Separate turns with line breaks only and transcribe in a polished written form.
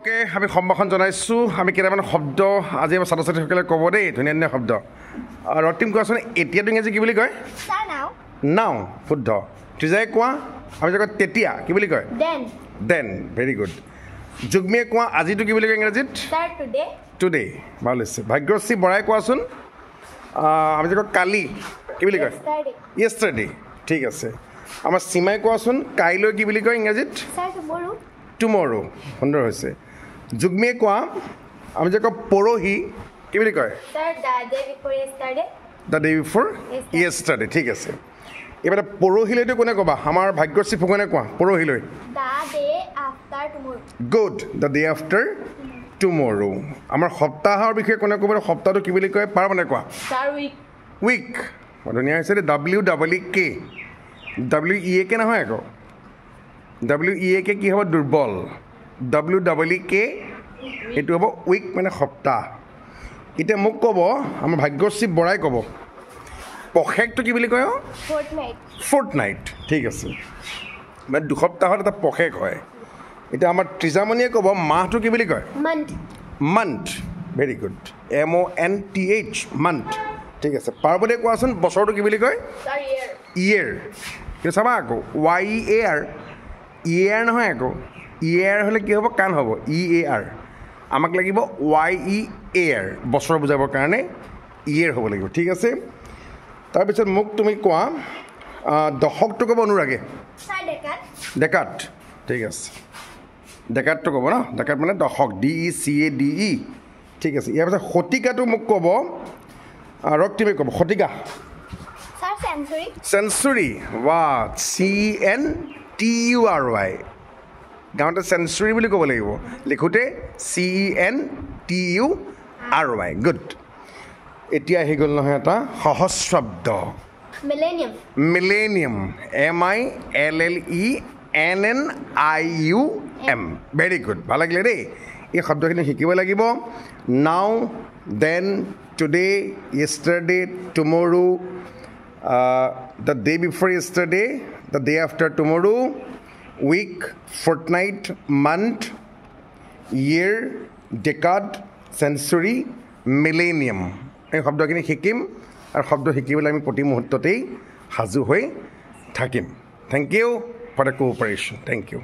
Okay আমি সম্ভাষণ জনাইছোঁ আমি কেইটামান শব্দ আজি আমাৰ ছাত্ৰ ছাত্ৰীসকলে ক'ব দেই ধুনীয়া ধুনীয়া শব্দ ৰক্তিম কোৱাচোন এতিয়াতো ইংৰাজী কি বুলি কয় নাও শুদ্ধ ত্ৰিজাই কোৱা আমি যে কয় তেতিয়া কি বুলি কয় দেন ভেৰি গুড যুগ্মীয়ে কোৱা আজিতো কি বুলি কয় ইংৰাজীত টুডে ভাল হৈছে ভাগ্যশ্ৰী বৰাই কোৱাচোন আমি যে কয় কালি কি বুলি কয় য়েষ্টাৰডে ঠিক আছে আমাৰ সীমাই কোৱাচোন কাইলৈ কি বুলি কয় ইংৰাজীত টুমৰো সুন্দৰ হৈছে যুগ্মীয়ে কোৱা আমি যে কওঁ পৰহি কি বুলি কয় দ্য ডে বিফৰ য়েষ্টাৰডে ঠিক আছে এইবাৰ পৰহিলৈতো কোনে ক'বা আমাৰ ভাগ্যশ্ৰী ফুকনে কোৱা পৰহিলৈ গুড দ্য ডে আফটাৰ টুমৰো আমাৰ সপ্তাহৰ বিষয়ে কোনে ক'ব সপ্তাহটো কি বুলি কয় পাৰ মানে কোৱা উইক ধুনীয়া হৈছে দেই WEEK WEEK নহয় আকৌ WEEK কি হ'ব দুৰ্বল WEEK এইটো হ'ব উইক মানে সপ্তাহ এতিয়া মোক ক'ব আমাৰ ভাগ্যশ্ৰী বৰাই ক'ব পষেকটো কি বুলি কয় ফৰ্টনাইট ঠিক আছে মানে দুসপ্তাহত এটা পষেক হয় এতিয়া আমাৰ ত্ৰিজামণিয়ে ক'ব মাহটো কি বুলি কয় month very good MONTH month ঠিক আছে পাৰ্বতীয়ে কোৱাচোন বছৰটো কি বুলি কয় ইয়েৰ কিন্তু চাবা আকৌ YEAR ইয়াৰ নহয় আকৌ ইয়াৰ হ'লে কি হ'ব কাণ হ'ব EAR আমাক লাগিব YEAR বছৰ বুজাবৰ কাৰণে ইয়েৰ হ'ব লাগিব ঠিক আছে তাৰপিছত মোক তুমি কোৱা দশকটো ক'ব অনুৰাগে ডেকাট ঠিক আছে ডেকাটটো ক'ব ন ডেকাট মানে দশক DECADE ঠিক আছে ইয়াৰ পাছত শতিকাটো মোক ক'ব ৰক্তিমে ক'ব শতিকা চেঞ্চুৰী CENTURY গাঁৱতে চেঞ্চুৰী বুলি ক'ব লাগিব লিখোঁতে CENTURY গুড এতিয়া আহি গ'ল নহয় এটা সহস্ৰাব্দ মিলেনিয়াম MILLENNIUM ভেৰি গুড ভাল লাগিলে দেই এই শব্দখিনি শিকিব লাগিব now then today yesterday tomorrow the day before yesterday, the day after tomorrow, week, fortnight, month, year, decade, century, millennium. এই শব্দখিনি শিকিম আৰু শব্দ শিকিবলৈ আমি প্ৰতি মুহূৰ্ততেই সাজু হৈ থাকিম thank you for the cooperation thank U